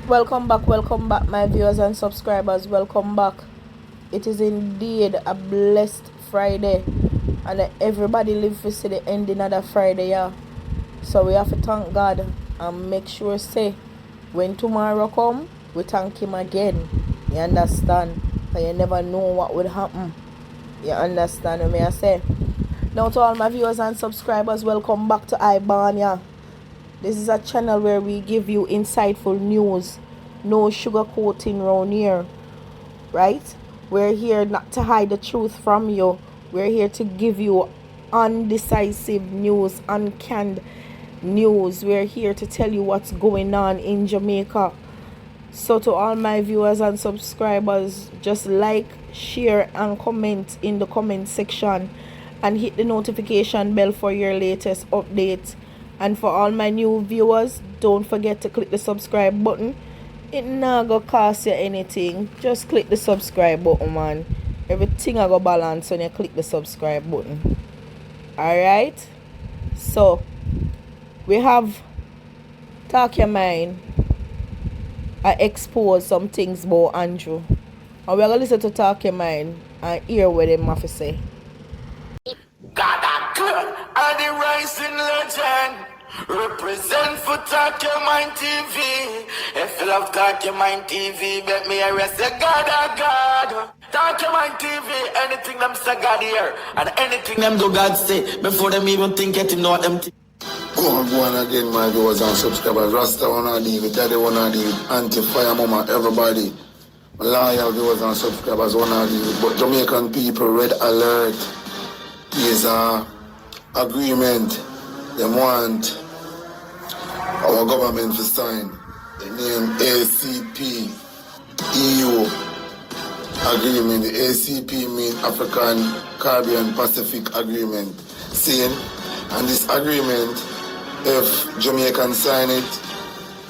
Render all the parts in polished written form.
Welcome back, my viewers and subscribers. Welcome back. It is indeed a blessed Friday, and everybody live to see the ending of the Friday, yeah. So we have to thank God and make sure say when tomorrow come, we thank Him again. You understand? But you never know what would happen. You understand what I say? Now to all my viewers and subscribers, welcome back to Ibania. This is a channel where we give you insightful news. No sugarcoating around here. Right? We're here not to hide the truth from you. We're here to give you undecisive news, uncanned news. We're here to tell you what's going on in Jamaica. So to all my viewers and subscribers, just like, share and comment in the comment section and hit the notification bell for your latest updates. And for all my new viewers, don't forget to click the subscribe button. It not gonna cost you anything. Just click the subscribe button, man. Everything I go balance when you click the subscribe button. Alright? So we have Talk Your Mind. I expose some things about Conju. And we're gonna listen to Talk Your Mind and hear what them have to say. God, are the rising legend. Represent for Talk Your Mind TV. If you love Talk Your Mind TV, let me arrest you. God. Talk Your Mind TV. Anything them say God here, and anything them do God say before them even think it, know what them think. Go on again, my viewers and subscribers. Rasta wanna leave it, Daddy wanna leave it, Anti-Fire Mama, everybody. Loyal viewers and subscribers wanna leave it. But Jamaican people, red alert. Is a agreement they want our government to sign. The name ACP EU agreement. The ACP means African Caribbean Pacific Agreement. Saying, and this agreement, if Jamaicans sign it,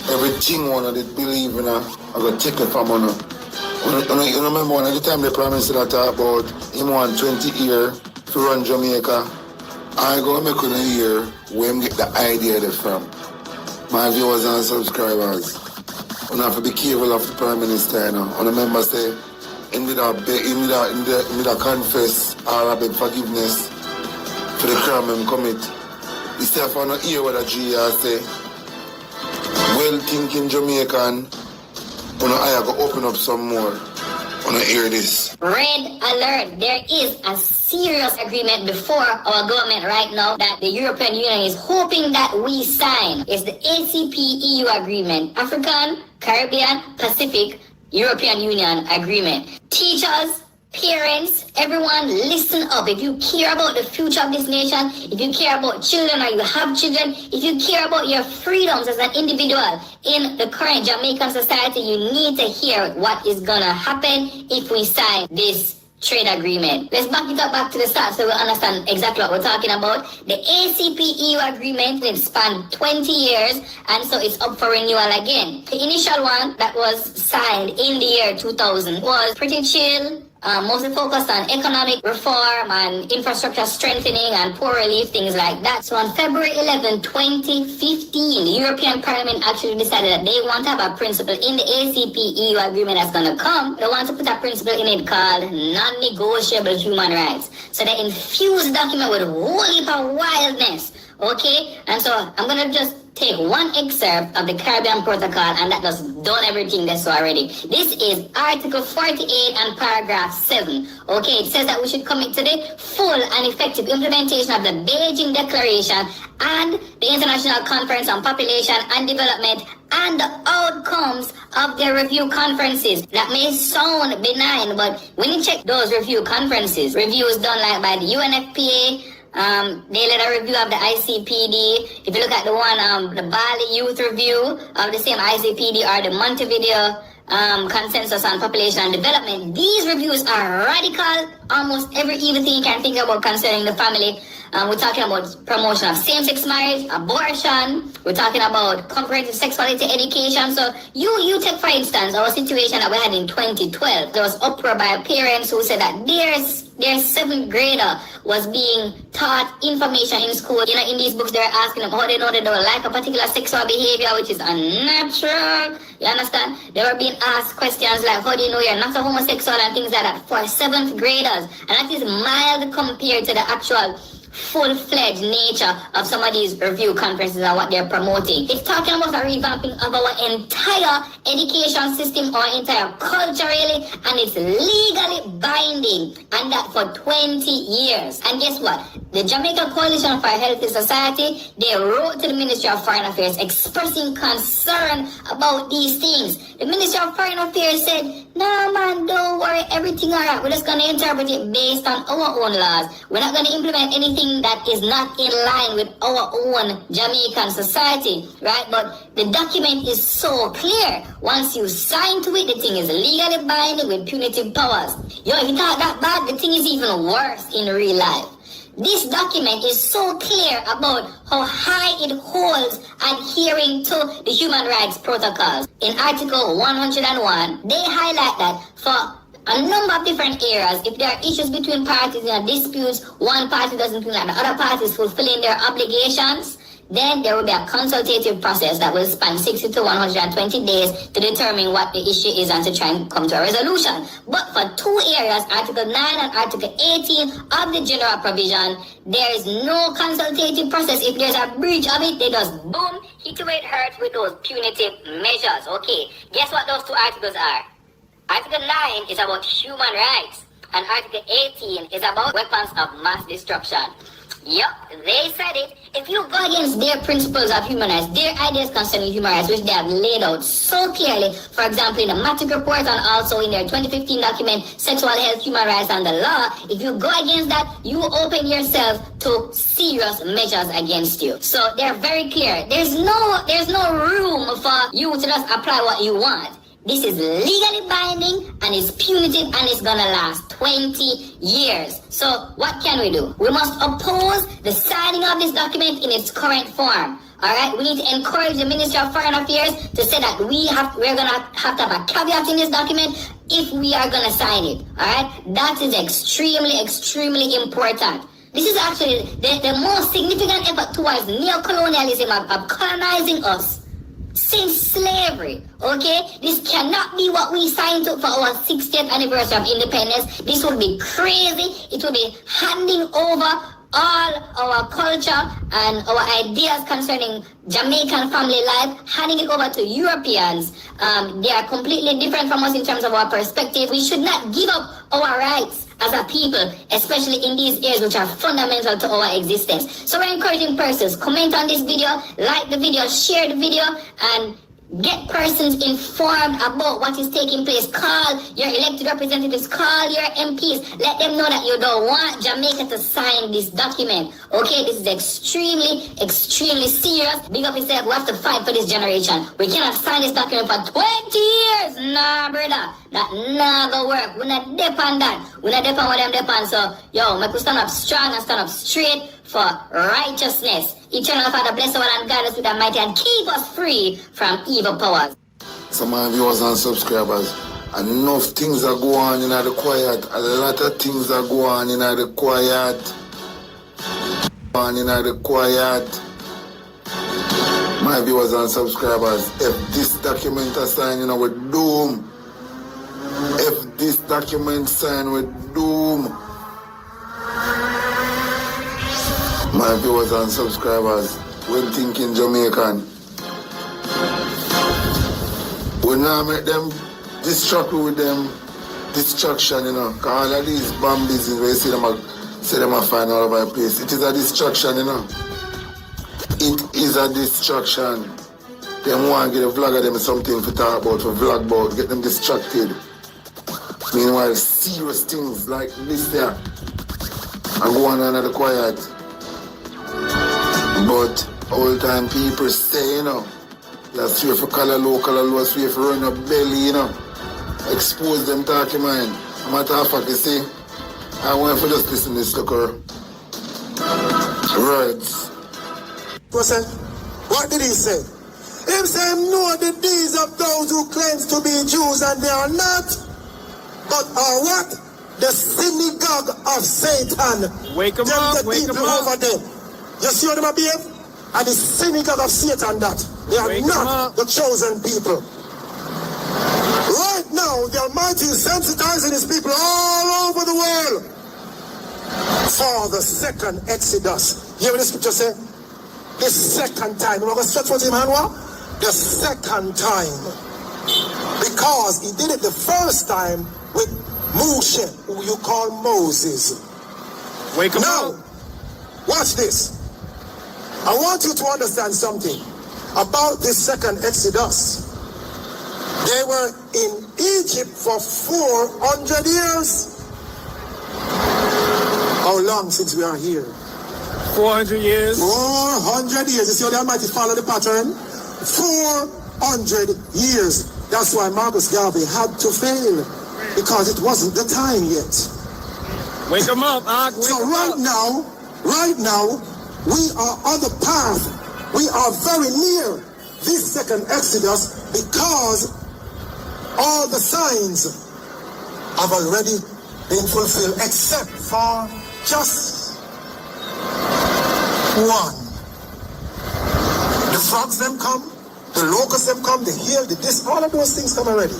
everything one of it believe in I go take it from one. You remember one of the time the Prime Minister talk about him want 20 years to run Jamaica. I go make on a hear where him get the idea from. My viewers and subscribers, you have to be careful of the Prime Minister, you know. And remember say, he need to confess or beg forgiveness for the crime him commit. Instead of not hear what the GR say, well-thinking Jamaican, I go open up some more. Wanna hear this? Red alert. There is a serious agreement before our government right now that the European Union is hoping that we sign. It's the ACP EU agreement. African, Caribbean, Pacific, European Union agreement. Teachers, parents, everyone listen up. If you care about the future of this nation, if you care about children or you have children, if you care about your freedoms as an individual in the current Jamaican society, you need to hear what is gonna happen if we sign this trade agreement. Let's back it up back to the start so we understand exactly what we're talking about. The ACP EU agreement, it spanned 20 years and so it's up for renewal again. The initial one that was signed in the year 2000 was pretty chill. Mostly focused on economic reform and infrastructure strengthening and poor relief, things like that. So on February 11, 2015, the European Parliament actually decided that they want to have a principle in the ACP EU agreement that's going to come. They want to put a principle in it called non-negotiable human rights. So they infused the document with a whole heap of wildness. Okay? And so I'm going to just take one excerpt of the Caribbean Protocol and that just done everything that's already. This is Article 48 and Paragraph 7. Okay, it says that we should commit to the full and effective implementation of the Beijing Declaration and the International Conference on Population and Development and the outcomes of their review conferences. That may sound benign, but when you check those review conferences, reviews done like by the UNFPA, they led a review of the ICPD. If you look at the one, the Bali Youth Review of the same ICPD or the Montevideo Consensus on Population and Development, these reviews are radical. Almost every evil thing you can think about concerning the family We're talking about promotion of same-sex marriage, abortion. We're talking about comparative sexuality education. So you take, for instance, our situation that we had in 2012. There was uproar by parents who said that their 7th grader was being taught information in school. You know, in these books, they're asking them how they know they don't like a particular sexual behavior, which is unnatural. You understand? They were being asked questions like, how do you know you're not a homosexual and things like that for 7th graders. And that is mild compared to the actual full-fledged nature of some of these review conferences and what they're promoting. It's talking about a revamping of our entire education system, our entire culture really, and it's legally binding, and that for 20 years. And guess what? The Jamaica Coalition for a Healthy Society, they wrote to the Ministry of Foreign Affairs expressing concern about these things. The Ministry of Foreign Affairs said, no man, don't worry, everything alright. We're just going to interpret it based on our own laws. We're not going to implement anything that is not in line with our own Jamaican society, right? But the document is so clear. Once you sign to it, the thing is legally binding with punitive powers. Yo, if you thought that bad, the thing is even worse in real life. This document is so clear about how high it holds adhering to the human rights protocols. In Article 101, they highlight that for a number of different areas, if there are issues between parties in a dispute, one party doesn't feel like the other party is fulfilling their obligations, then there will be a consultative process that will span 60 to 120 days to determine what the issue is and to try and come to a resolution. But for 2 areas, Article 9 and Article 18 of the general provision, there is no consultative process. If there's a breach of it, they just boom, hit you where it hurts with those punitive measures. Okay, guess what those 2 articles are? Article 9 is about human rights, and Article 18 is about weapons of mass destruction. Yup, they said it. If you go against their principles of human rights, their ideas concerning human rights, which they have laid out so clearly, for example, in the Matic report and also in their 2015 document, Sexual Health, Human Rights and the Law, if you go against that, you open yourself to serious measures against you. So they're very clear. There's no room for you to just apply what you want. This is legally binding and it's punitive and it's gonna last 20 years. So what can we do? We must oppose the signing of this document in its current form. Alright, we need to encourage the Ministry of Foreign Affairs to say that we're gonna have to have a caveat in this document if we are gonna sign it. Alright, that is extremely important. This is actually the most significant effort towards neo-colonialism of colonizing us since slavery, okay? This cannot be what we signed to for our 60th anniversary of independence. This would be crazy. It would be handing over all our culture and our ideas concerning Jamaican family life, handing it over to Europeans. They are completely different from us in terms of our perspective. We should not give up our rights as a people, especially in these areas which are fundamental to our existence. So we're encouraging persons, comment on this video, like the video, share the video, and get persons informed about what is taking place. Call your elected representatives, call your MPs, let them know that you don't want Jamaica to sign this document. Okay, this is extremely serious. Big up yourself, we have to fight for this generation. We cannot sign this document for 20 years. Nah, brother, that never work. We're not depend on that. We're not depend on what them depend. So, yo, make we stand up strong and stand up straight for righteousness. Eternal Father, bless our and guide us with Almighty and keep us free from evil powers. Some of my viewers and subscribers, enough things are going on in the quiet. A lot of things are going on in the quiet. My viewers and subscribers, if this document is signed, we're doomed. If this document signed, we're doomed. My viewers and subscribers, when thinking Jamaican, we now make them distracted with them distraction, Cause all of these bomb business where you see them find all over the place. It is a distraction, It is a distraction. Them want to get a vlogger them something to talk about, to vlog about, get them distracted. Meanwhile, serious things like this there are going on in the quiet. But old time people say, you swear for color low, swear for run your belly, Expose them talking mind. Matter of fact, you see, I want to just listen to this, look her. Reds. What did he say? Him say know the deeds of those who claims to be Jews and they are not, but are what? The synagogue of Satan. Wake them up, wake them up. Over them. You see what them behave? And the synagogue of Satan that. They are Wake not the chosen people. Right now, the Almighty is sensitizing his people all over the world for the second Exodus. You hear what the scripture say? The second time. We're going to stretch what him hand what? The second time. Because he did it the first time with Moshe, who you call Moses. Wake him Now, up. watch this. I want you to understand something about this second Exodus. They were in Egypt for 400 years. How long since we are here? 400 years. 400 years. You see how the Almighty follow the pattern? 400 years. That's why Marcus Garvey had to fail. Because it wasn't the time yet. Wake them up, Ak. Wake So 'em right now, we are on the path. We are very near this second Exodus because all the signs have already been fulfilled except for just one. The frogs them come, the locusts them come, the hail, the this, all of those things come already.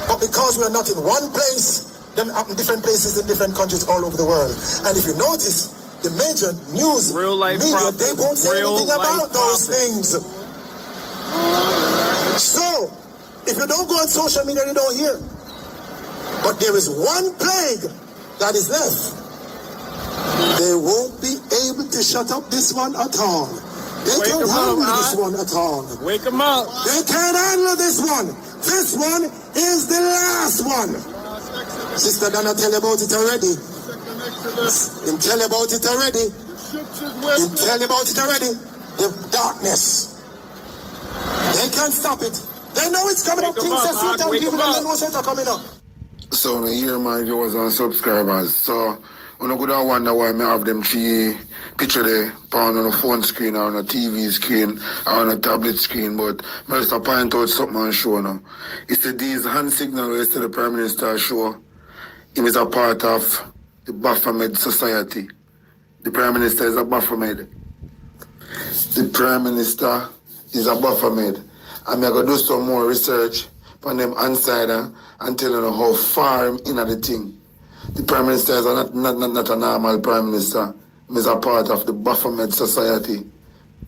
But because we are not in one place, them happen different places in different countries all over the world. And if you notice, the major news Real life media, prophets. they won't say Real anything about life those prophets. things. So, if you don't go on social media, you don't hear. But there is one plague that is left. They won't be able to shut up this one at all. They Wake can't 'em up, handle huh? this one at all. Wake them up. They can't handle this one. This one is the last one. Sister Donna tell you about it already. Him tell you about it already. Him tell you about it already. The darkness. They can't stop it. They know it's coming up. Wake 'em Things up, are sweet and Wake 'em people up. don't know what's coming up. So now here my viewers and subscribers. So when I go down wonder why I have them three picture there on a phone screen or on a TV screen or on a tablet screen, but I just point out something and show now. It's these hand signals to the Prime Minister show. He is a part of the Baphomet Society. The Prime Minister is a Baphomet. The Prime Minister is a Baphomet. I'm going to do some more research on them insider and tell you how far him in at the thing. The Prime Minister is not a normal Prime Minister. He is a part of the Baphomet Society.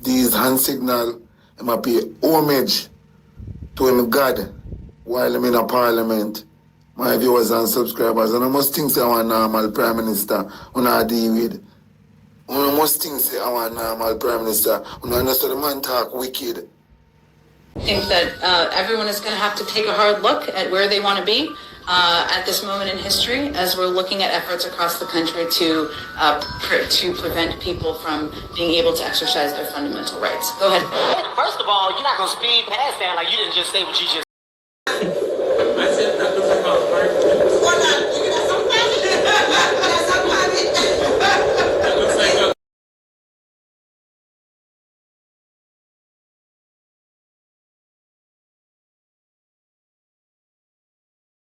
These hand signal, he must pay homage to him God while I'm in a parliament. My viewers and subscribers, and I must think say I'm a normal Prime Minister when I deal with. I must think say I'm a normal Prime Minister when I understand the man talk wicked. I think that everyone is going to have to take a hard look at where they want to be at this moment in history as we're looking at efforts across the country to prevent people from being able to exercise their fundamental rights. Go ahead. First of all, you're not going to speed past that like you didn't just say what you just